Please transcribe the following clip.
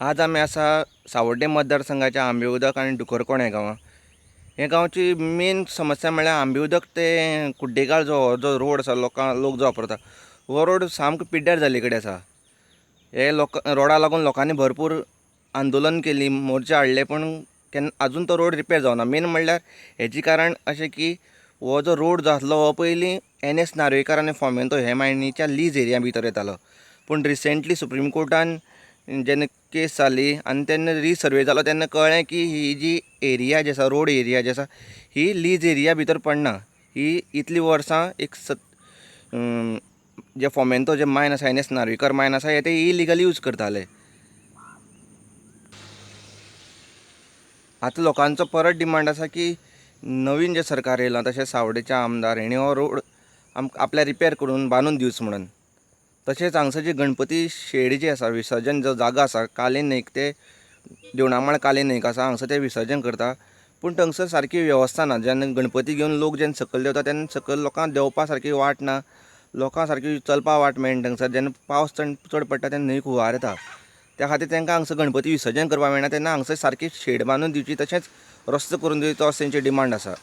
आज आमी आसा सावर्डे मतदारसंघाच्या आंबे उदक आनी दुकरकोण ह्या गांवां. हे गांवची मेन समस्या म्हळ्यार आंबे उदक ते कुड्डेगाळ जो रोड आसा लोक जो वापरता हो रोड सामको पिड्ड्यार जाल्ले कडेन आसा. हे रोडा लागून लोकांनी भरपूर आंदोलन केली, मोर्चे हाडले, पण आजून तो रोड रिपेर जावना. मेन म्हणल्यार हेचे कारण अशें की हो जो रोड जो आसलो हो पयलीं NS नार्वेकर आनी फोमेंतो हे मायनीच्या लीज एरिया भितर येतालो. पूण रिसेंटली सुप्रीम कोर्टान जेन्ना केस जाली आनी तेन्ना रिसर्वे जालो तेन्ना कळ्ळें की ही जी एरिया जी आसा, रोड एरिया जी आसा, ही लीज एरिया भितर पडना. ही इतलीं वर्सां जे फोमेंतो जे मायन आसा, NS नार्वेकर मायन आसा, हे ते इलिगली यूज करताले. आतां लोकांचो परत डिमांड आसा की नवीन जे सरकार येयलां तशेंच सावड्डेचे आमदार हेणी हो रोड आपल्या रिपेर करून बांदून दिवचो म्हणून. तशेंच हांगसर जी गणपती शेड जी आसा, विसर्जन जो जागो आसा कालीन न्हंयक ते देवणामाळ कालीन न्हंयक आसा, हांगसर ते विसर्जन करता. पूण थंगसर सारकी वेवस्था ना. जेन्ना गणपती घेवन लोक जेन्ना सकयल देवता तेन्ना सकयल लोकांक देंवपा सारकी वाट ना, लोकांक सारकी चलपा वाट मेळना थंगसर. जेन्ना पावस चड पडटा तेन्ना न्हंयक हुंवार येता. त्या खातीर तांकां हांगसर गणपती विसर्जन करपाक मेळना. तेन्ना हांगसर सारकी शेड बांदून दिवची, तशेंच रस्तो करून दिवचो अशें तेंची डिमांड आसा.